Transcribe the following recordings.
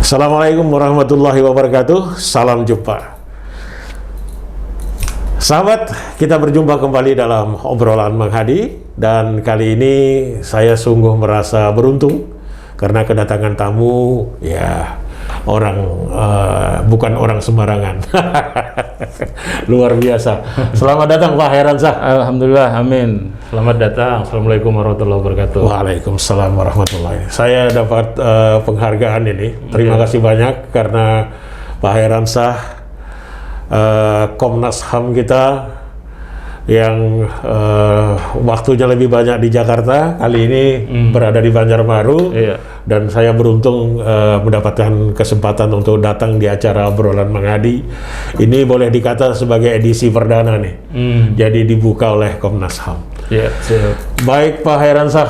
Assalamualaikum warahmatullahi wabarakatuh. Salam jumpa. Sahabat, kita berjumpa kembali dalam obrolan Mang Hadi, dan kali ini saya sungguh merasa beruntung karena kedatangan tamu bukan orang sembarangan. Luar biasa. Selamat datang Pak Hairansyah. Alhamdulillah, amin. Selamat datang. Assalamualaikum warahmatullahi wabarakatuh. Waalaikumsalam warahmatullahi. Saya dapat penghargaan ini. Terima kasih banyak karena Pak Hairansyah, Komnas HAM kita yang waktunya lebih banyak di Jakarta, kali ini berada di Banjarbaru. Dan saya beruntung mendapatkan kesempatan untuk datang di acara obrolan Mang Hadi. Ini boleh dikata sebagai edisi perdana nih. Jadi dibuka oleh Komnas HAM. Baik Pak Hairansyah,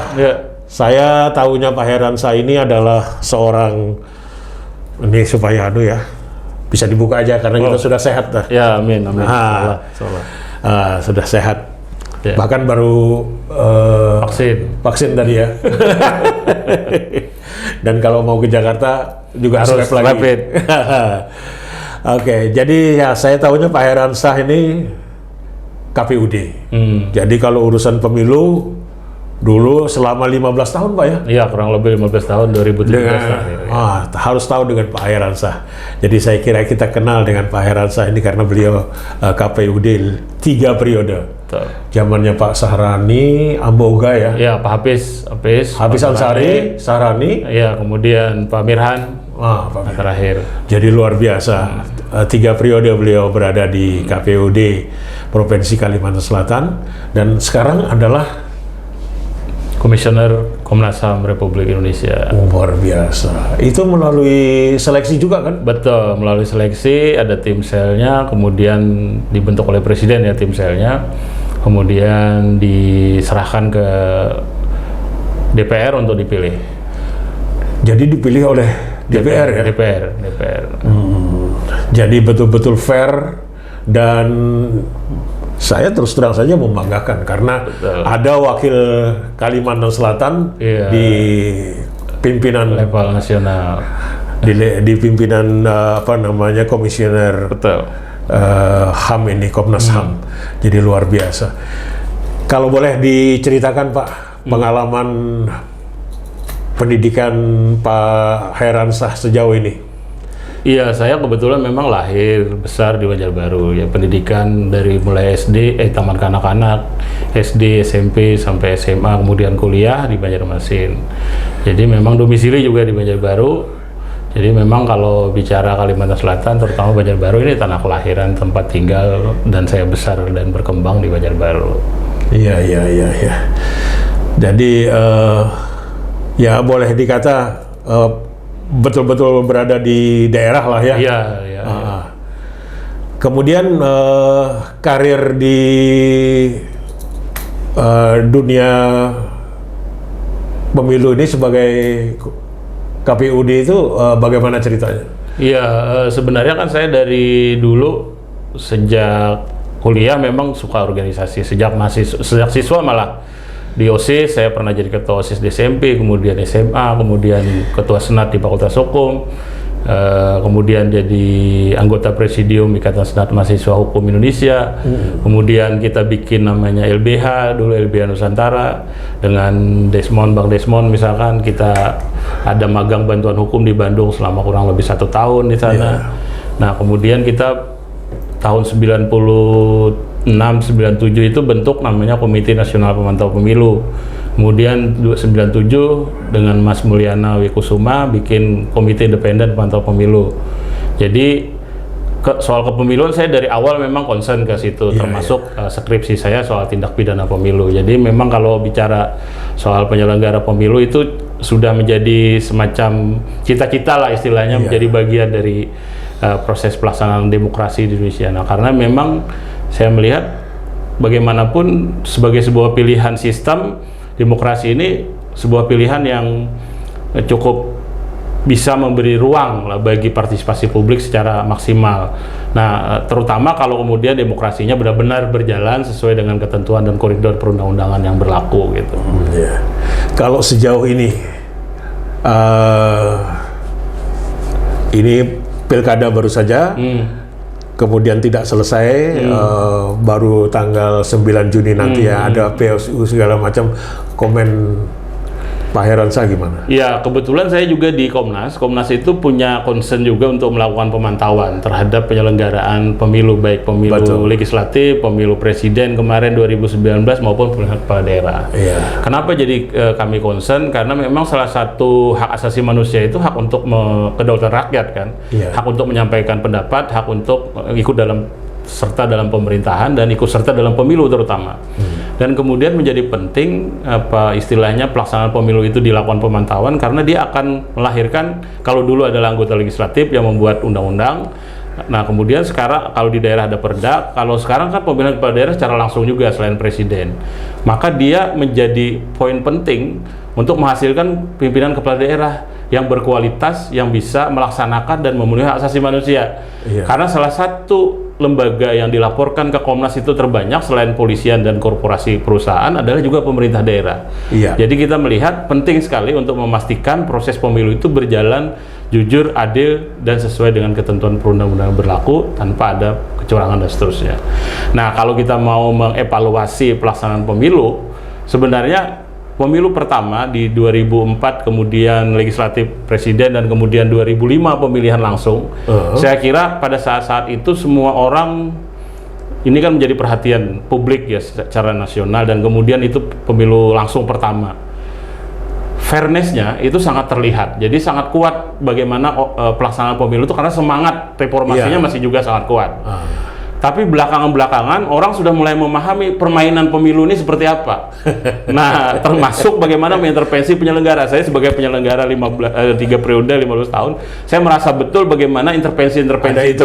saya tahunya Pak Hairansyah ini adalah seorang, ini supaya bisa dibuka aja karena kita sudah sehat dah. Ya, amin, amin. Sudah sehat. Bahkan baru vaksin tadi ya. Dan kalau mau ke Jakarta juga harus rapid. Oke, jadi ya saya tahunya Pak Hairansyah ini KPUD. Jadi kalau urusan pemilu dulu selama 15 tahun Pak ya? Iya, kurang lebih 15 tahun, 2017. Harus tahu dengan Pak Hairansyah. Jadi saya kira kita kenal dengan Pak Hairansyah ini karena beliau KPUD 3 periode. Zamannya Pak Sahrani, Amboga ya? Iya, Pak Hafiz Ansari, Sahrani. Iya, kemudian Pak Mirhan. Pak terakhir. Jadi luar biasa. 3 periode beliau berada di KPUD Provinsi Kalimantan Selatan, dan sekarang adalah Komisioner Komnas HAM Republik Indonesia. Luar biasa. Itu melalui seleksi juga kan? Betul, melalui seleksi, ada tim selnya, kemudian dibentuk oleh Presiden ya tim selnya, kemudian diserahkan ke DPR untuk dipilih. Jadi dipilih oleh DPR ya? DPR. Jadi betul-betul fair, dan saya terus terang saja membanggakan karena ada wakil Kalimantan Selatan di pimpinan level nasional, di pimpinan komisioner HAM ini, Komnas HAM. Jadi luar biasa. Kalau boleh diceritakan Pak, pengalaman pendidikan Pak Hairansyah sejauh ini. Iya, saya kebetulan memang lahir besar di Banjarbaru ya, pendidikan dari mulai SD, taman kanak-kanak, SD, SMP sampai SMA, kemudian kuliah di Banjarmasin. Jadi memang domisili juga di Banjarbaru. Jadi memang kalau bicara Kalimantan Selatan, terutama Banjarbaru, ini tanah kelahiran, tempat tinggal, dan saya besar dan berkembang di Banjarbaru. Iya. Jadi ya boleh dikata betul-betul berada di daerah lah ya. Iya. Kemudian karir di dunia pemilu ini sebagai KPUD itu bagaimana ceritanya? Iya, sebenarnya kan saya dari dulu sejak kuliah memang suka organisasi, sejak siswa malah. Di OSIS, saya pernah jadi ketua OSIS di SMP, kemudian SMA, kemudian ketua Senat di Fakultas Hukum, kemudian jadi anggota Presidium Ikatan Senat Mahasiswa Hukum Indonesia, kemudian kita bikin namanya LBH, dulu LBH Nusantara, dengan Bang Desmond misalkan, kita ada magang bantuan hukum di Bandung selama kurang lebih 1 tahun di sana. Nah, kemudian kita tahun 96-97 itu bentuk namanya Komite Nasional Pemantau Pemilu. Kemudian 97 dengan Mas Mulyana Wikusuma bikin Komite Independen Pemantau Pemilu. Jadi soal kepemiluan saya dari awal memang concern ke situ, termasuk skripsi saya soal tindak pidana pemilu. Jadi memang kalau bicara soal penyelenggara pemilu itu sudah menjadi semacam cita-cita lah istilahnya, menjadi bagian dari proses pelaksanaan demokrasi di Indonesia. Nah, karena memang saya melihat bagaimanapun sebagai sebuah pilihan sistem, demokrasi ini sebuah pilihan yang cukup bisa memberi ruang lah bagi partisipasi publik secara maksimal. Nah, terutama kalau kemudian demokrasinya benar-benar berjalan sesuai dengan ketentuan dan koridor perundang-undangan yang berlaku gitu. Kalau sejauh ini ini pilkada baru saja, kemudian tidak selesai, baru tanggal 9 Juni nanti ya ada PSU segala macam. Komen Pak Heransa gimana? Ya, kebetulan saya juga di Komnas. Komnas itu punya concern juga untuk melakukan pemantauan terhadap penyelenggaraan pemilu, baik pemilu legislatif, pemilu presiden kemarin 2019 maupun pemilihan kepala daerah. Iya. Kenapa jadi kami concern? Karena memang salah satu hak asasi manusia itu hak untuk kedaulatan rakyat kan, hak untuk menyampaikan pendapat, hak untuk ikut serta dalam pemerintahan dan ikut serta dalam pemilu terutama. Dan kemudian menjadi penting istilahnya pelaksanaan pemilu itu dilakukan pemantauan karena dia akan melahirkan, kalau dulu adalah anggota legislatif yang membuat undang-undang. Nah, kemudian sekarang kalau di daerah ada perda, kalau sekarang kan pemilihan kepala daerah secara langsung juga selain presiden. Maka dia menjadi poin penting untuk menghasilkan pimpinan kepala daerah yang berkualitas, yang bisa melaksanakan dan memenuhi hak asasi manusia. Karena salah satu lembaga yang dilaporkan ke Komnas itu terbanyak selain polisian dan korporasi perusahaan adalah juga pemerintah daerah. Jadi kita melihat penting sekali untuk memastikan proses pemilu itu berjalan jujur, adil, dan sesuai dengan ketentuan perundang-undangan berlaku tanpa ada kecurangan dan seterusnya. Nah, kalau kita mau mengevaluasi pelaksanaan pemilu, sebenarnya pemilu pertama di 2004, kemudian legislatif presiden, dan kemudian 2005 pemilihan langsung. Saya kira pada saat-saat itu semua orang, ini kan menjadi perhatian publik ya secara nasional, dan kemudian itu pemilu langsung pertama. Fairness-nya itu sangat terlihat, jadi sangat kuat bagaimana pelaksanaan pemilu itu karena semangat reformasinya masih juga sangat kuat. Tapi belakangan orang sudah mulai memahami permainan pemilu ini seperti apa. Nah, termasuk bagaimana mengintervensi penyelenggara. Saya sebagai penyelenggara 3 periode 15 tahun, saya merasa betul bagaimana intervensi itu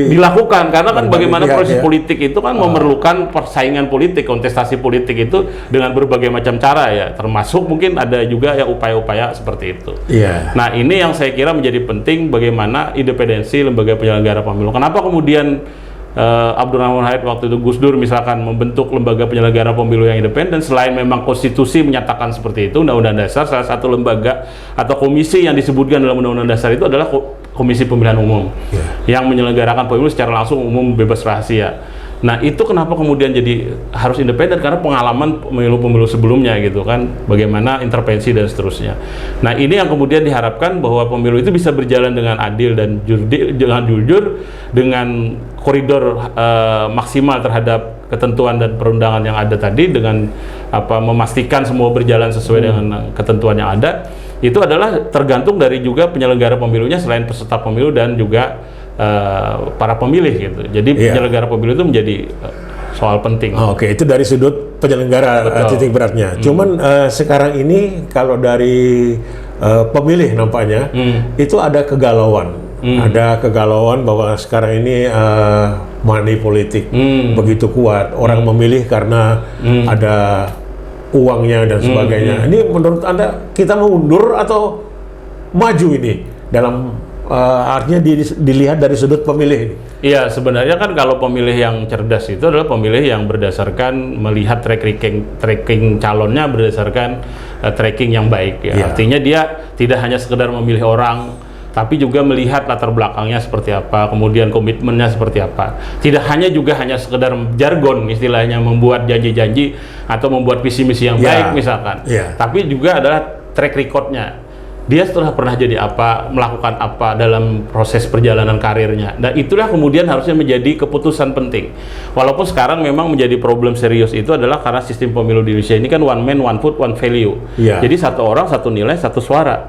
dilakukan. Karena kan bagaimana proses politik itu kan memerlukan persaingan politik, kontestasi politik itu dengan berbagai macam cara ya. Termasuk mungkin ada juga ya upaya-upaya seperti itu. Nah, ini yang saya kira menjadi penting bagaimana independensi lembaga penyelenggara pemilu. Kenapa kemudian Abdurrahman Wahid waktu itu Gus Dur misalkan membentuk lembaga penyelenggara pemilu yang independen, selain memang konstitusi menyatakan seperti itu, Undang-Undang Dasar, salah satu lembaga atau komisi yang disebutkan dalam Undang-Undang Dasar itu adalah Komisi Pemilihan Umum yang menyelenggarakan pemilu secara langsung, umum, bebas, rahasia. Nah, itu kenapa kemudian jadi harus independen, karena pengalaman pemilu-pemilu sebelumnya gitu kan, bagaimana intervensi dan seterusnya. Nah, ini yang kemudian diharapkan bahwa pemilu itu bisa berjalan dengan adil dan jujur, dengan koridor maksimal terhadap ketentuan dan perundangan yang ada tadi, dengan memastikan semua berjalan sesuai dengan ketentuan yang ada. Itu adalah tergantung dari juga penyelenggara pemilunya selain peserta pemilu dan juga para pemilih gitu. Jadi penyelenggara pemilu itu menjadi soal penting. Oke, itu dari sudut penyelenggara titik beratnya. Cuman sekarang ini kalau dari pemilih nampaknya itu ada kegalauan. Ada kegalauan bahwa sekarang ini money politik begitu kuat. Orang memilih karena ada uangnya dan sebagainya. Ini menurut Anda kita mundur atau maju ini dalam artinya dilihat dari sudut pemilih ini? Iya, sebenarnya kan kalau pemilih yang cerdas itu adalah pemilih yang berdasarkan melihat tracking calonnya berdasarkan tracking yang baik ya. Artinya dia tidak hanya sekedar memilih orang, tapi juga melihat latar belakangnya seperti apa, kemudian komitmennya seperti apa. Tidak hanya sekedar jargon istilahnya, membuat janji-janji atau membuat visi misi yang baik misalkan, tapi juga adalah track recordnya. Dia setelah pernah jadi apa, melakukan apa dalam proses perjalanan karirnya. Dan itulah kemudian harusnya menjadi keputusan penting. Walaupun sekarang memang menjadi problem serius itu adalah karena sistem pemilu di Indonesia ini kan one man, one vote, one value. Jadi satu orang, satu nilai, satu suara.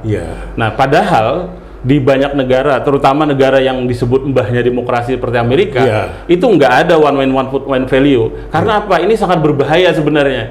Nah, padahal di banyak negara, terutama negara yang disebut mbahnya demokrasi seperti Amerika, itu nggak ada one man, one vote, one value. Karena apa? Ini sangat berbahaya sebenarnya.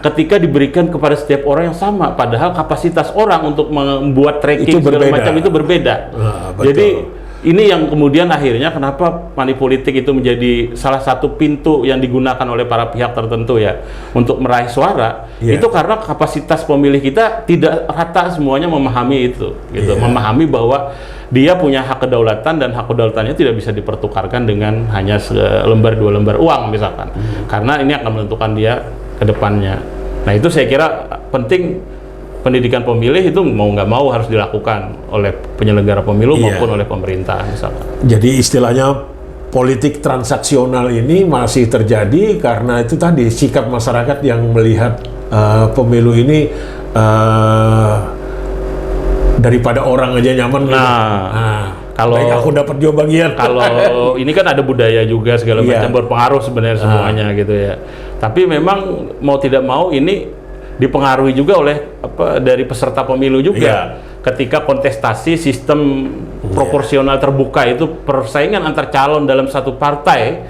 Ketika diberikan kepada setiap orang yang sama, padahal kapasitas orang untuk membuat tracking segala macam itu berbeda. Jadi ini yang kemudian akhirnya kenapa money politik itu menjadi salah satu pintu yang digunakan oleh para pihak tertentu ya untuk meraih suara. Itu karena kapasitas pemilih kita tidak rata semuanya memahami itu gitu. Memahami bahwa dia punya hak kedaulatan dan hak kedaulatannya tidak bisa dipertukarkan dengan hanya selembar dua lembar uang misalkan. Karena ini akan menentukan dia ke depannya. Nah, itu saya kira penting pendidikan pemilih itu mau nggak mau harus dilakukan oleh penyelenggara pemilu maupun oleh pemerintah misalkan. Jadi istilahnya politik transaksional ini masih terjadi karena itu tadi sikap masyarakat yang melihat pemilu ini daripada orang aja nyaman. Kalau aku dapat dua bagian. Kalau ini kan ada budaya juga segala macam berpengaruh sebenarnya semuanya gitu ya. Tapi memang mau tidak mau ini dipengaruhi juga oleh dari peserta pemilu juga. Ketika kontestasi sistem proporsional terbuka itu persaingan antar calon dalam satu partai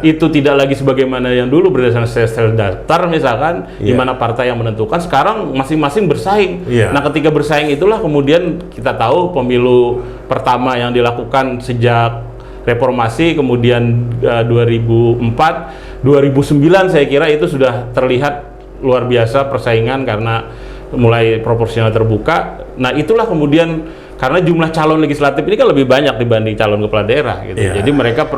itu tidak lagi sebagaimana yang dulu berdasarkan sel daftar misalkan di mana partai yang menentukan, sekarang masing-masing bersaing. Nah, ketika bersaing itulah kemudian kita tahu pemilu pertama yang dilakukan sejak reformasi, kemudian 2004, 2009 saya kira itu sudah terlihat luar biasa persaingan karena mulai proporsional terbuka. Nah, itulah kemudian karena jumlah calon legislatif ini kan lebih banyak dibanding calon kepala daerah gitu. Jadi mereka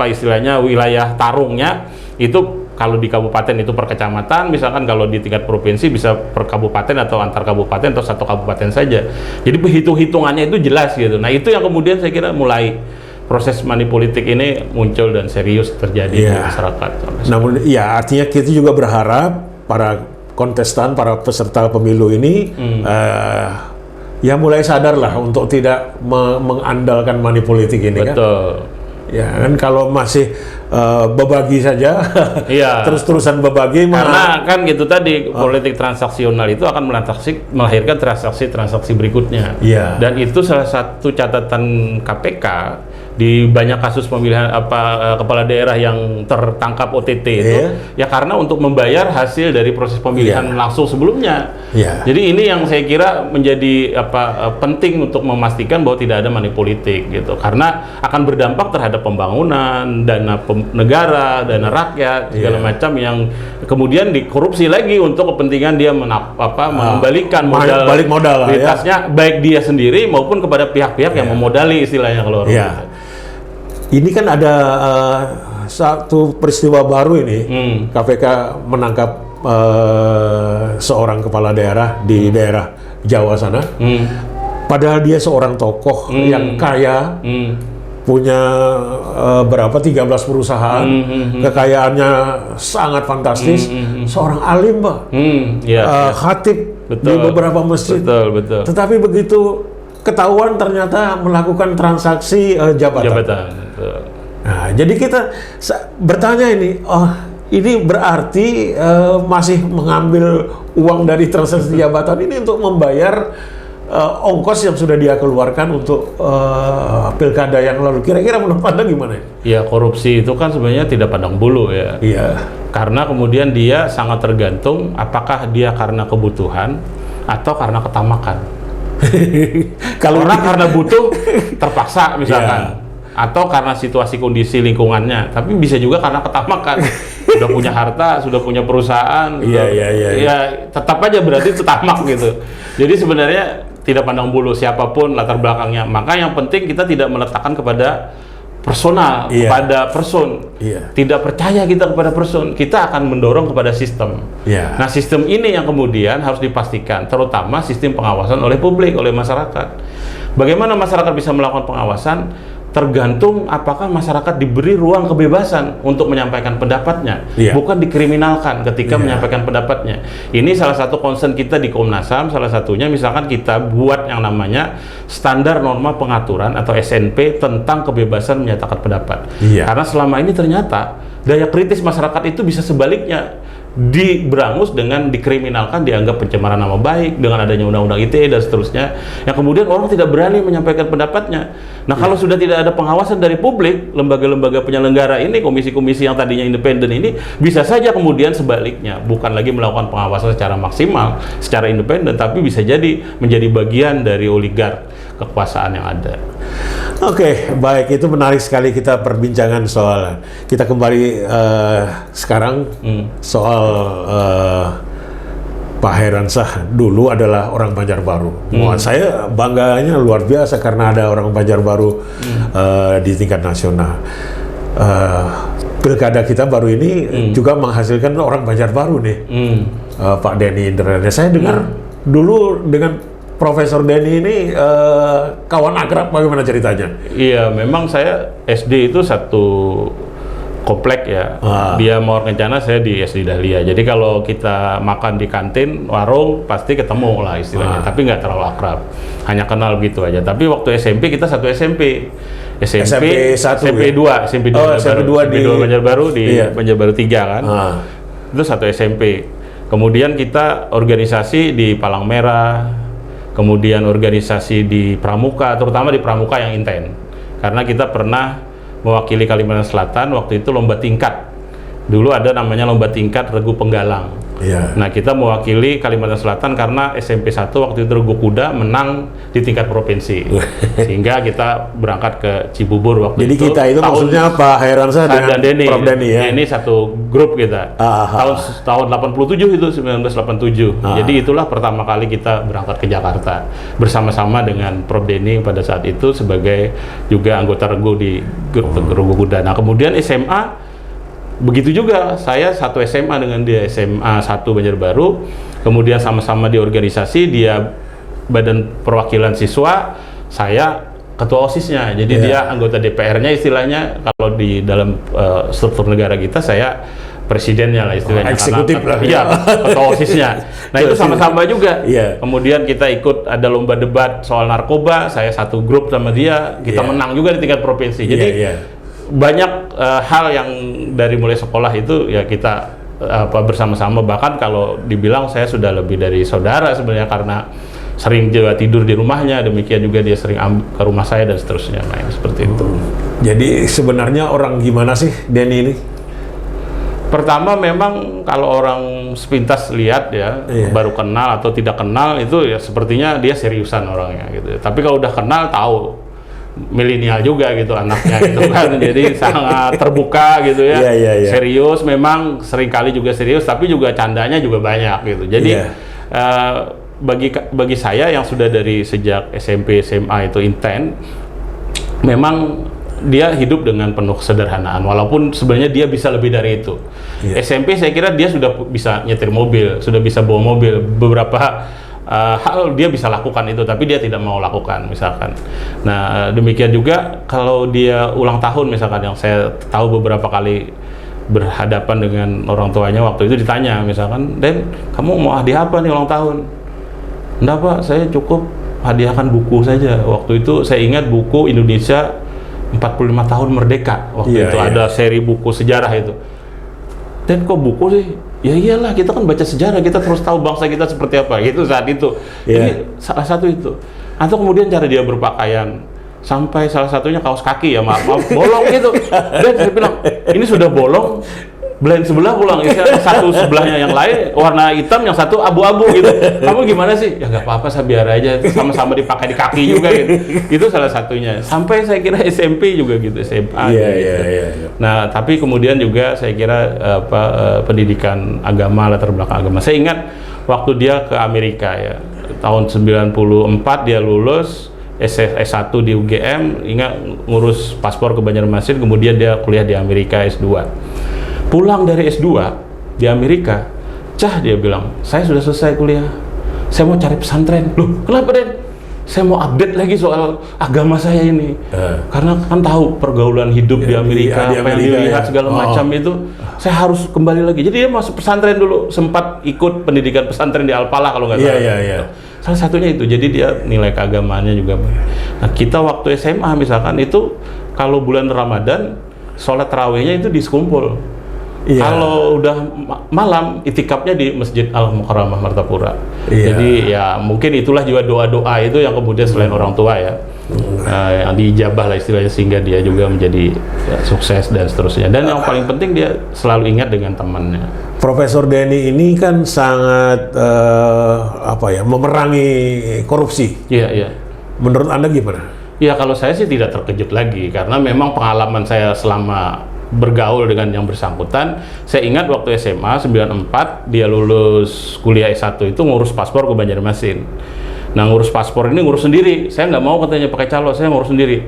istilahnya wilayah tarungnya itu kalau di kabupaten itu per kecamatan, misalkan kalau di tingkat provinsi bisa per kabupaten atau antar kabupaten atau satu kabupaten saja. Jadi hitung-hitungannya itu jelas gitu. Nah, itu yang kemudian saya kira mulai proses money politik ini muncul dan serius terjadi di masyarakat. Namun artinya kita juga berharap para kontestan, para peserta pemilu ini mulai sadarlah untuk tidak mengandalkan money politik ini. Betul. Kan kalau masih berbagi saja, terus-terusan berbagi. Karena kan gitu tadi politik transaksional itu akan melahirkan transaksi berikutnya. Dan itu salah satu catatan KPK di banyak kasus pemilihan kepala daerah yang tertangkap OTT itu karena untuk membayar hasil dari proses pemilihan langsung sebelumnya. Jadi ini yang saya kira menjadi penting untuk memastikan bahwa tidak ada money politik gitu, karena akan berdampak terhadap pembangunan, dana negara, dana rakyat segala macam yang kemudian dikorupsi lagi untuk kepentingan dia mengembalikan modal baik dia sendiri maupun kepada pihak-pihak yang memodali istilahnya kalau orang. Ini kan ada satu peristiwa baru ini, KPK menangkap seorang kepala daerah di daerah Jawa sana. Padahal dia seorang tokoh yang kaya, punya 13 perusahaan, kekayaannya sangat fantastis, seorang alim, Pak, khatib di beberapa masjid. Betul. Tetapi begitu ketahuan ternyata melakukan transaksi jabatan. Nah, jadi kita bertanya ini, ini berarti masih mengambil uang dari transaksi jabatan ini untuk membayar ongkos yang sudah dia keluarkan untuk pilkada yang lalu. Kira-kira menurut Anda gimana? Ya, korupsi itu kan sebenarnya tidak pandang bulu ya. Karena kemudian dia sangat tergantung apakah dia karena kebutuhan atau karena ketamakan. Kalau orang karena butuh terpaksa misalkan, atau karena situasi kondisi lingkungannya, tapi bisa juga karena ketamakan. Sudah punya harta, sudah punya perusahaan, tetap aja berarti itu tamak gitu. Jadi sebenarnya tidak pandang bulu siapapun latar belakangnya. Maka yang penting kita tidak meletakkan kepada personal, kepada person. Tidak percaya kita kepada person, kita akan mendorong kepada sistem. Nah, sistem ini yang kemudian harus dipastikan, terutama sistem pengawasan oleh publik, oleh masyarakat. Bagaimana masyarakat bisa melakukan pengawasan? Tergantung apakah masyarakat diberi ruang kebebasan untuk menyampaikan pendapatnya, bukan dikriminalkan ketika menyampaikan pendapatnya. Ini salah satu concern kita di Komnas HAM, salah satunya misalkan kita buat yang namanya standar norma pengaturan atau SNP tentang kebebasan menyatakan pendapat. Karena selama ini ternyata daya kritis masyarakat itu bisa sebaliknya diberangus dengan dikriminalkan, dianggap pencemaran nama baik dengan adanya undang-undang ITE dan seterusnya, yang kemudian orang tidak berani menyampaikan pendapatnya. Nah, kalau sudah tidak ada pengawasan dari publik, lembaga-lembaga penyelenggara ini, komisi-komisi yang tadinya independen ini bisa saja kemudian sebaliknya, bukan lagi melakukan pengawasan secara maksimal, secara independen, tapi bisa jadi menjadi bagian dari oligark kekuasaan yang ada. Oke, baik, itu menarik sekali kita perbincangan soal. Kita kembali sekarang soal Pak Hairansyah dulu adalah orang Banjarbaru. Saya bangganya luar biasa karena ada orang Banjarbaru di tingkat nasional. Pilkada kita baru ini juga menghasilkan orang Banjarbaru nih, Pak Denny Indrayana. Saya dengar dulu dengan Profesor Denny ini kawan akrab bagaimana ceritanya? Iya, memang saya SD itu satu komplek ya. Dia Mawar Kencana, saya di SD Dahlia. Jadi kalau kita makan di kantin, warung, pasti ketemu lah istilahnya. Tapi nggak terlalu akrab. Hanya kenal gitu aja. Tapi waktu SMP, kita satu SMP. SMP 1 SMP 2, SMP 2 di Banjarbaru, di Banjarbaru 3 kan. Itu satu SMP. Kemudian kita organisasi di Palang Merah, kemudian organisasi di Pramuka, terutama di Pramuka yang inten. Karena kita pernah mewakili Kalimantan Selatan, waktu itu lomba tingkat. Dulu ada namanya lomba tingkat Regu Penggalang. Nah, kita mewakili Kalimantan Selatan karena SMP 1 waktu itu Regu Kuda menang di tingkat provinsi. Sehingga kita berangkat ke Cibubur waktu Jadi itu. Jadi kita itu maksudnya Pak Hairansyah dengan Prof Denny ya? Ini satu grup kita. Tahun 87 itu, 1987. Jadi itulah pertama kali kita berangkat ke Jakarta. Bersama-sama dengan Prof Denny pada saat itu sebagai juga anggota Regu di Regu Kuda. Nah, kemudian SMA, begitu juga, saya satu SMA dengan dia, SMA 1 Banjarbaru, kemudian sama-sama di organisasi, dia Badan Perwakilan Siswa, saya ketua OSIS-nya, jadi dia anggota DPR-nya istilahnya, kalau di dalam struktur negara kita, saya presidennya lah istilahnya. Eksekutif lah. Iya, ketua OSIS-nya. Nah itu sama-sama juga. Kemudian kita ikut ada lomba debat soal narkoba, saya satu grup sama dia, kita menang juga di tingkat provinsi. Jadi banyak hal yang dari mulai sekolah itu ya kita bersama-sama, bahkan kalau dibilang saya sudah lebih dari saudara sebenarnya karena sering juga tidur di rumahnya, demikian juga dia sering ke rumah saya dan seterusnya, main seperti itu. Jadi sebenarnya orang gimana sih Denny ini? Pertama memang kalau orang sepintas lihat ya, baru kenal atau tidak kenal itu ya sepertinya dia seriusan orangnya gitu. Tapi kalau udah kenal tahu milenial juga gitu anaknya gitu kan. Jadi sangat terbuka gitu ya. Serius, memang seringkali juga serius, tapi juga candanya juga banyak gitu. Jadi bagi saya yang sudah dari sejak SMP SMA itu intent, memang dia hidup dengan penuh kesederhanaan, walaupun sebenarnya dia bisa lebih dari itu. SMP saya kira dia sudah bisa nyetir mobil, sudah bisa bawa mobil, beberapa hal dia bisa lakukan itu, tapi dia tidak mau lakukan misalkan. Nah demikian juga kalau dia ulang tahun misalkan, yang saya tahu beberapa kali berhadapan dengan orang tuanya, waktu itu ditanya misalkan, Den, kamu mau hadiah apa nih ulang tahun? Enggak Pak, saya cukup hadiahkan buku saja. Waktu itu saya ingat buku Indonesia 45 tahun Merdeka, waktu itu ada seri buku sejarah itu. Dan kok buku sih? Ya iyalah, kita kan baca sejarah, kita terus tahu bangsa kita seperti apa gitu saat itu. Ini salah satu itu. Atau kemudian cara dia berpakaian, sampai salah satunya kaos kaki ya, maaf bolong gitu. Dan saya bilang, ini sudah bolong, belain sebelah pulang, satu sebelahnya yang lain warna hitam, yang satu abu-abu gitu. Kamu gimana sih? Ya nggak apa-apa, saya biar aja, sama-sama dipakai di kaki juga gitu. Itu salah satunya. Sampai saya kira SMP juga gitu, SMA. Nah, tapi kemudian juga saya kira pendidikan agama, latar belakang agama. Saya ingat waktu dia ke Amerika ya, tahun 94 dia lulus S1 di UGM, ingat ngurus paspor ke Banjarmasin, kemudian dia kuliah di Amerika S2. Pulang dari S2 di Amerika, dia bilang, saya sudah selesai kuliah, saya mau cari pesantren. Loh, kenapa Den? Saya mau update lagi soal agama saya ini. Karena kan tahu pergaulan hidup di Amerika, apa yang dilihat segala macam itu, saya harus kembali lagi. Jadi dia masuk pesantren dulu, sempat ikut pendidikan pesantren di Al-Falah kalau nggak salah. Salah satunya itu, jadi dia nilai keagamaannya juga. Nah, kita waktu SMA misalkan itu, kalau bulan Ramadan, sholat tarawihnya itu di sekumpul. Kalau udah malam, itikafnya di Masjid Al-Mukarramah Martapura. Jadi ya mungkin itulah juga doa-doa itu yang kemudian selain orang tua ya, yang diijabah lah istilahnya, sehingga dia juga menjadi sukses dan seterusnya. Dan yang paling penting dia selalu ingat dengan temannya. Profesor Denny ini kan sangat memerangi korupsi. Menurut Anda gimana? Ya kalau saya sih tidak terkejut lagi, karena memang pengalaman saya selama bergaul dengan yang bersangkutan. Saya ingat waktu SMA 94 dia lulus kuliah S1 itu ngurus paspor ke Banjarmasin. Nah ngurus paspor ini ngurus sendiri, saya nggak mau katanya pakai calo, saya ngurus sendiri,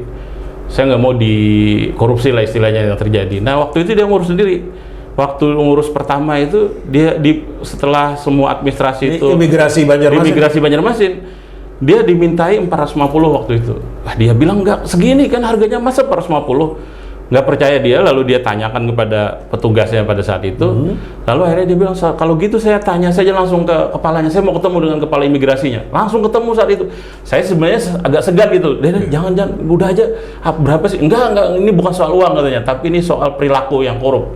saya nggak mau dikorupsi lah istilahnya yang terjadi. Nah waktu itu dia ngurus sendiri, waktu ngurus pertama itu dia setelah semua administrasi itu imigrasi Banjarmasin, dia dimintai 450 waktu itu. Dia bilang enggak segini kan harganya, masa 450? Nggak percaya dia, lalu dia tanyakan kepada petugasnya pada saat itu. Lalu akhirnya dia bilang, kalau gitu saya tanya saja langsung ke kepalanya, saya mau ketemu dengan kepala imigrasinya. Langsung ketemu saat itu. Saya sebenarnya agak segan gitu. Jangan, udah aja, berapa sih? Enggak, ini bukan soal uang katanya, tapi ini soal perilaku yang korup.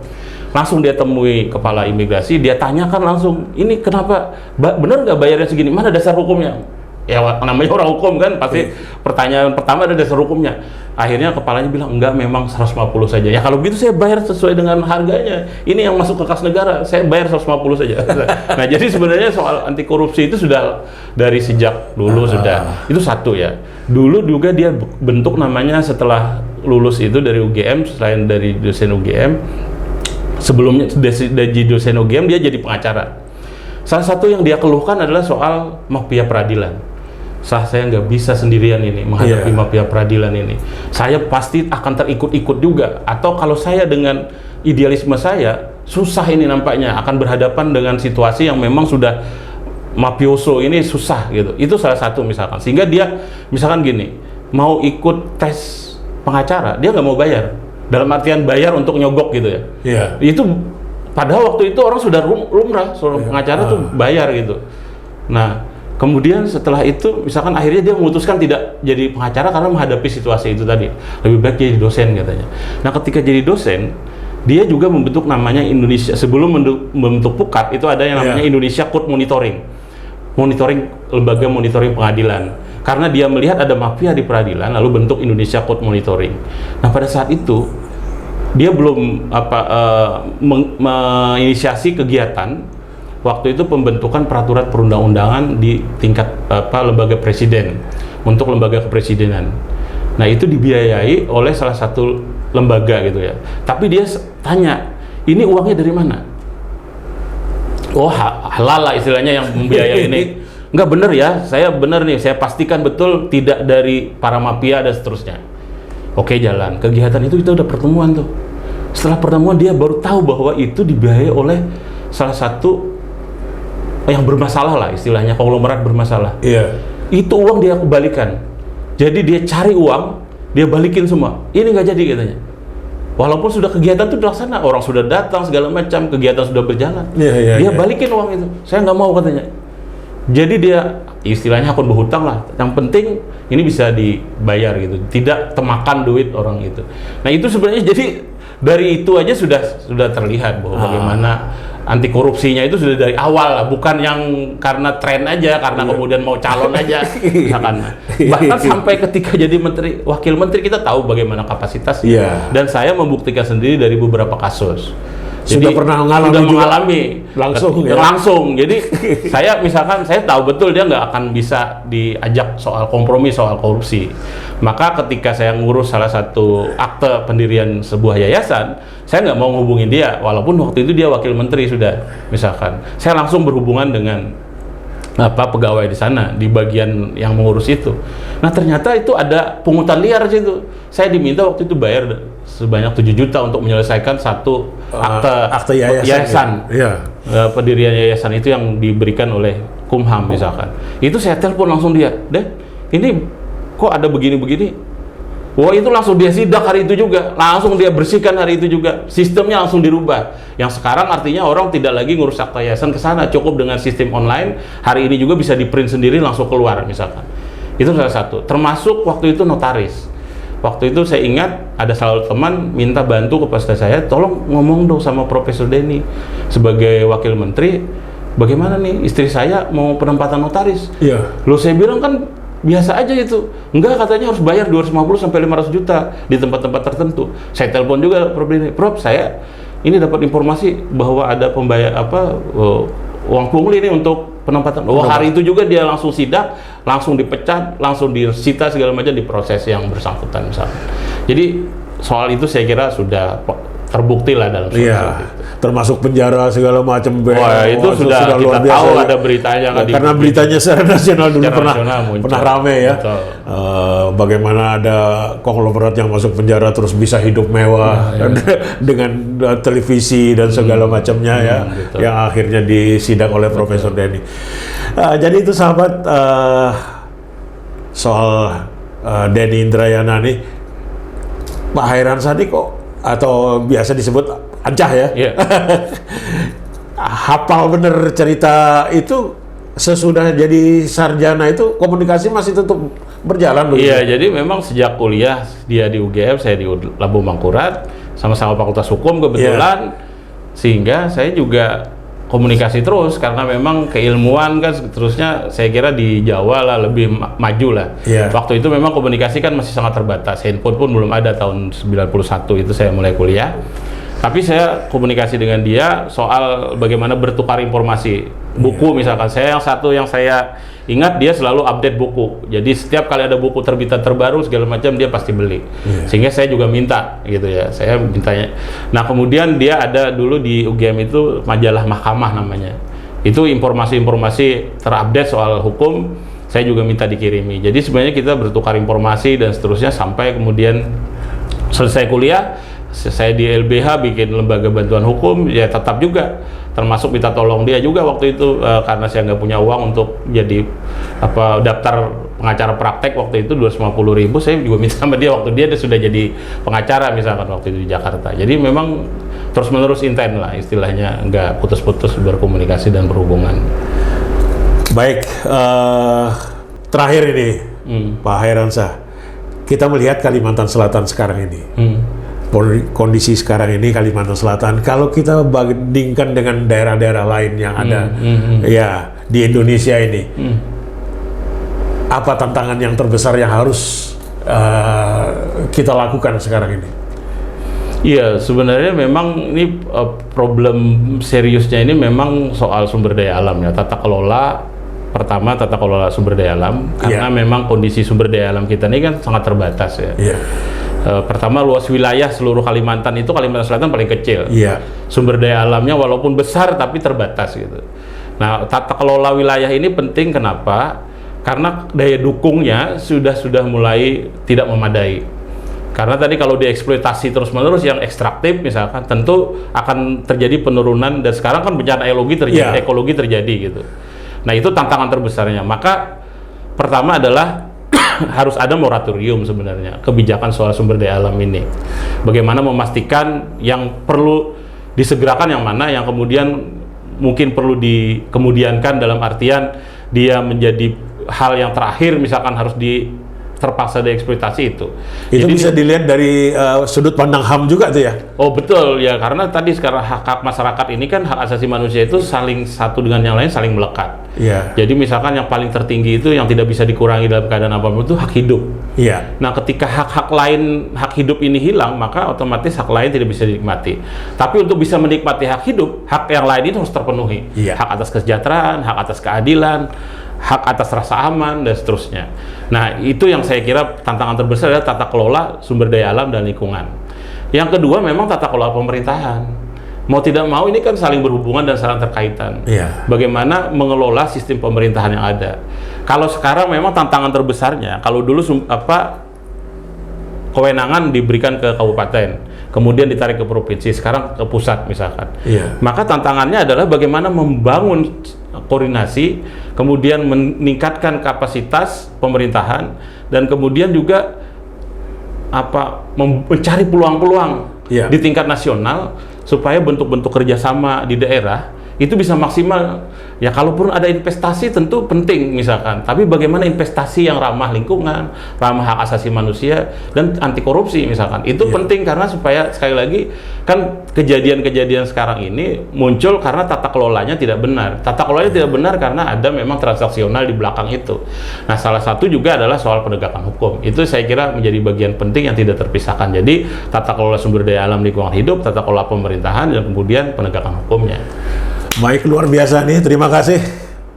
Langsung dia temui kepala imigrasi, dia tanyakan langsung, ini kenapa, benar nggak bayarnya segini? Mana dasar hukumnya? Ya namanya orang hukum kan, pasti pertanyaan pertama ada dasar hukumnya. Akhirnya kepalanya bilang, enggak, memang 150 saja. Ya kalau gitu saya bayar sesuai dengan harganya. Ini yang masuk ke kas negara, saya bayar 150 saja. Nah jadi sebenarnya soal anti korupsi itu sudah dari sejak dulu sudah. Itu satu ya. Dulu juga dia bentuk namanya setelah lulus itu dari UGM, selain dari dosen UGM, sebelumnya dari dosen UGM dia jadi pengacara. Salah satu yang dia keluhkan adalah soal mafia peradilan. Saya nggak bisa sendirian ini menghadapi mafia peradilan ini. Saya pasti akan terikut-ikut juga. Atau kalau saya dengan idealisme saya, susah ini nampaknya akan berhadapan dengan situasi yang memang sudah mafioso ini susah gitu. Itu salah satu misalkan. Sehingga dia misalkan gini, mau ikut tes pengacara, dia nggak mau bayar. Dalam artian bayar untuk nyogok gitu ya. Itu padahal waktu itu orang sudah lumrah, seorang pengacara tuh bayar gitu. Nah, kemudian setelah itu, misalkan akhirnya dia memutuskan tidak jadi pengacara karena menghadapi situasi itu tadi. Lebih baik jadi dosen katanya. Nah, ketika jadi dosen, dia juga membentuk namanya Indonesia, sebelum membentuk PUKAT, itu ada yang namanya Indonesia Court Monitoring. Lembaga monitoring pengadilan. Karena dia melihat ada mafia di peradilan, lalu bentuk Indonesia Court Monitoring. Nah, pada saat itu, dia belum menginisiasi kegiatan waktu itu pembentukan peraturan perundang-undangan di tingkat lembaga presiden untuk lembaga kepresidenan. Nah itu dibiayai oleh salah satu lembaga gitu ya. Tapi dia tanya, ini uangnya dari mana? Oh halal lah istilahnya yang membiayai ini. Enggak bener ya, saya bener nih, saya pastikan betul tidak dari para mafia dan seterusnya. Oke jalan, kegiatan itu kita udah pertemuan tuh. Setelah pertemuan dia baru tahu bahwa itu dibiayai oleh salah satu yang bermasalah lah istilahnya, konglomerat bermasalah. Itu uang dia kembalikan. Jadi dia cari uang, dia balikin semua. Ini nggak jadi katanya. Walaupun sudah kegiatan itu dilaksana, orang sudah datang segala macam, kegiatan sudah berjalan. Dia balikin uang itu. Saya nggak mau katanya. Jadi dia istilahnya akun berhutang lah. Yang penting ini bisa dibayar gitu. Tidak temakan duit orang itu. Nah itu sebenarnya jadi dari itu aja sudah terlihat bahwa bagaimana anti korupsinya itu sudah dari awal lah, bukan yang karena tren aja, karena kemudian mau calon aja misalkan. Bahkan sampai ketika jadi menteri, wakil menteri kita tahu bagaimana kapasitasnya. Dan saya membuktikan sendiri dari beberapa kasus. Sudah pernah mengalami langsung. Jadi saya misalkan saya tahu betul dia nggak akan bisa diajak soal kompromi soal korupsi. Maka ketika saya ngurus salah satu akte pendirian sebuah yayasan, saya nggak mau ngehubungin dia, walaupun waktu itu dia wakil menteri sudah. Misalkan saya langsung berhubungan dengan pegawai di sana di bagian yang mengurus itu. Nah ternyata itu ada pungutan liar di situ. Saya diminta waktu itu bayar sebanyak 7 juta untuk menyelesaikan satu akte yayasan. Pendirian yayasan itu yang diberikan oleh Kumham misalkan. Itu saya telepon langsung dia, "Deh, ini kok ada begini-begini?" Wah itu langsung dia sidak hari itu juga, langsung dia bersihkan hari itu juga, sistemnya langsung dirubah. Yang sekarang artinya orang tidak lagi ngurus akta yayasan ke sana, cukup dengan sistem online. Hari ini juga bisa di print sendiri langsung keluar misalkan. Itu salah satu. Termasuk waktu itu notaris. Waktu itu saya ingat ada salah satu teman minta bantu kepada saya, tolong ngomong dong sama Profesor Denny sebagai wakil menteri, bagaimana nih istri saya mau penempatan notaris. Loh saya bilang kan biasa aja itu. Enggak, katanya harus bayar 250 sampai 500 juta di tempat-tempat tertentu. Saya telepon juga Prof, saya ini dapat informasi bahwa ada pembayar uang pungli ini untuk penempatan. Hari itu juga dia langsung sidak, langsung dipecat, langsung disita segala macam, diproses yang bersangkutan misalnya. Jadi soal itu saya kira sudah terbukti lah dalam Iya, termasuk penjara segala macam. Wah, itu sudah luar kita biasa, tahu ya. ada beritanya kan. Karena beritanya secara nasional dulu pernah rame ya. Bagaimana ada konglomerat yang masuk penjara terus bisa hidup mewah dengan televisi dan segala macamnya ya, yang akhirnya disidang oleh Profesor Denny. Jadi itu sahabat, soal Denny Indrayana nih, Pak Hairansyah kok, atau biasa disebut Ancah ya, hafal bener cerita itu. Sesudah jadi sarjana itu komunikasi masih tetap berjalan begitu? Iya, jadi memang sejak kuliah dia di UGM, saya di Lampung Mangkurat, sama-sama Fakultas Hukum kebetulan, sehingga saya juga komunikasi terus karena memang keilmuan kan terusnya saya kira di Jawa lah lebih maju lah. Waktu itu memang komunikasi kan masih sangat terbatas, handphone pun belum ada tahun 91 itu saya mulai kuliah. Tapi saya komunikasi dengan dia soal bagaimana bertukar informasi. Buku misalkan, yang saya ingat dia selalu update buku. Jadi setiap kali ada buku terbitan terbaru segala macam dia pasti beli. Sehingga saya juga minta gitu ya. Saya mintanya. Nah, kemudian dia ada dulu di UGM itu majalah Mahkamah namanya. Itu informasi-informasi terupdate soal hukum saya juga minta dikirimi. Jadi sebenarnya kita bertukar informasi dan seterusnya sampai kemudian selesai kuliah. Saya di LBH bikin lembaga bantuan hukum, ya tetap juga termasuk minta tolong dia juga waktu itu karena saya nggak punya uang untuk jadi daftar pengacara praktek waktu itu 250.000, saya juga minta sama dia waktu dia sudah jadi pengacara misalkan waktu itu di Jakarta. Jadi memang terus-menerus intens lah istilahnya, nggak putus-putus berkomunikasi dan berhubungan. Baik, terakhir ini Pak Hairansyah, kita melihat Kalimantan Selatan sekarang ini. Kondisi sekarang ini Kalimantan Selatan, kalau kita bandingkan dengan daerah-daerah lain yang ada ya di Indonesia ini, apa tantangan yang terbesar yang harus kita lakukan sekarang ini? Iya, sebenarnya memang ini problem seriusnya ini memang soal sumber daya alam ya, tata kelola. Pertama, tata kelola sumber daya alam, karena memang kondisi sumber daya alam kita ini kan sangat terbatas ya. Pertama, luas wilayah seluruh Kalimantan itu Kalimantan Selatan paling kecil. Sumber daya alamnya walaupun besar tapi terbatas gitu. Nah, tata kelola wilayah ini penting kenapa? Karena daya dukungnya sudah mulai tidak memadai. Karena tadi kalau dieksploitasi terus-menerus yang ekstraktif misalkan, tentu akan terjadi penurunan, dan sekarang kan bencana ekologi terjadi gitu. Nah, itu tantangan terbesarnya. Maka pertama adalah harus ada moratorium sebenarnya kebijakan soal sumber daya alam ini. Bagaimana memastikan yang perlu disegerakan yang mana, yang kemudian mungkin perlu dikemudiankan dalam artian dia menjadi hal yang terakhir misalkan harus terpaksa dieksploitasi itu. Itu jadi, bisa dilihat dari sudut pandang HAM juga tuh ya? Oh betul ya, karena tadi sekarang hak masyarakat ini kan hak asasi manusia itu saling satu dengan yang lain saling melekat. Jadi misalkan yang paling tertinggi itu yang tidak bisa dikurangi dalam keadaan apapun itu hak hidup. Nah, ketika hak hidup ini hilang, maka otomatis hak lain tidak bisa dinikmati. Tapi untuk bisa menikmati hak hidup, hak yang lain itu harus terpenuhi. Hak atas kesejahteraan, hak atas keadilan, hak atas rasa aman, dan seterusnya. Nah, itu yang saya kira tantangan terbesar adalah tata kelola sumber daya alam dan lingkungan. Yang kedua memang tata kelola pemerintahan. Mau tidak mau ini kan saling berhubungan dan saling terkaitan. Bagaimana mengelola sistem pemerintahan yang ada. Kalau sekarang memang tantangan terbesarnya, kalau dulu kewenangan diberikan ke kabupaten, kemudian ditarik ke provinsi, sekarang ke pusat misalkan. Maka tantangannya adalah bagaimana membangun koordinasi, kemudian meningkatkan kapasitas pemerintahan, dan kemudian juga mencari peluang-peluang di tingkat nasional supaya bentuk-bentuk kerjasama di daerah itu bisa maksimal. Ya, kalaupun ada investasi tentu penting misalkan, tapi bagaimana investasi yang ramah lingkungan, ramah hak asasi manusia, dan anti korupsi misalkan, itu penting karena supaya sekali lagi kan kejadian-kejadian sekarang ini muncul karena tata kelolanya tidak benar. Tata kelolanya tidak benar karena ada memang transaksional di belakang itu. Nah, salah satu juga adalah soal penegakan hukum. Itu saya kira menjadi bagian penting yang tidak terpisahkan. Jadi tata kelola sumber daya alam lingkungan hidup, tata kelola pemerintahan, dan kemudian penegakan hukumnya. Baik, luar biasa nih. Terima kasih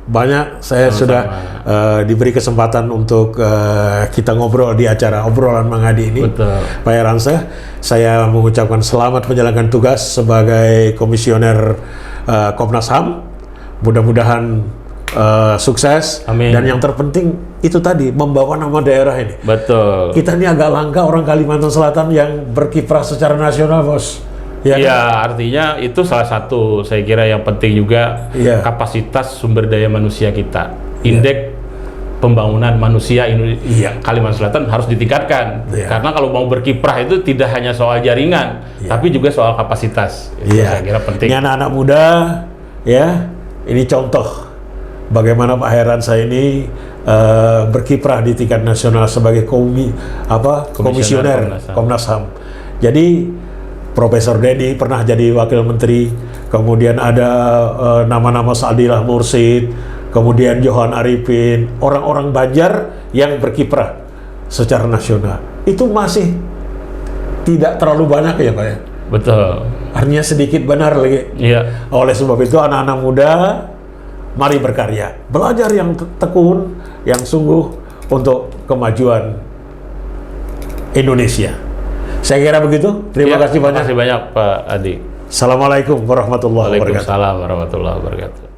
banyak. Saya sudah diberi kesempatan untuk kita ngobrol di acara obrolan Mangadi ini. Betul. Pak Heransyah, saya mengucapkan selamat menjalankan tugas sebagai komisioner Komnas HAM. Mudah-mudahan sukses. Amin. Dan yang terpenting itu tadi, membawa nama daerah ini. Betul. Kita ini agak langka orang Kalimantan Selatan yang berkiprah secara nasional, Bos. Ya, artinya itu salah satu saya kira yang penting juga, kapasitas sumber daya manusia kita. Indeks pembangunan manusia Kalimantan Selatan harus ditingkatkan. Karena kalau mau berkiprah itu tidak hanya soal jaringan, tapi juga soal kapasitas. Itu saya kira penting. Ini anak-anak muda, ya, ini contoh bagaimana Pak Heransyah ini berkiprah di tingkat nasional sebagai komisioner Komnas HAM. Jadi Profesor Dedi pernah jadi wakil menteri, kemudian ada nama-nama Saadilah Mursid, kemudian Johan Arifin, orang-orang Banjar yang berkiprah secara nasional. Itu masih tidak terlalu banyak ya Pak ya? Betul. Artinya sedikit benar lagi. Iya. Oleh sebab itu anak-anak muda, mari berkarya, belajar yang tekun, yang sungguh untuk kemajuan Indonesia. Saya kira begitu. Terima kasih banyak. Terima kasih banyak Pak Adi. Assalamualaikum warahmatullahi wabarakatuh. Waalaikumsalam warahmatullahi wabarakatuh.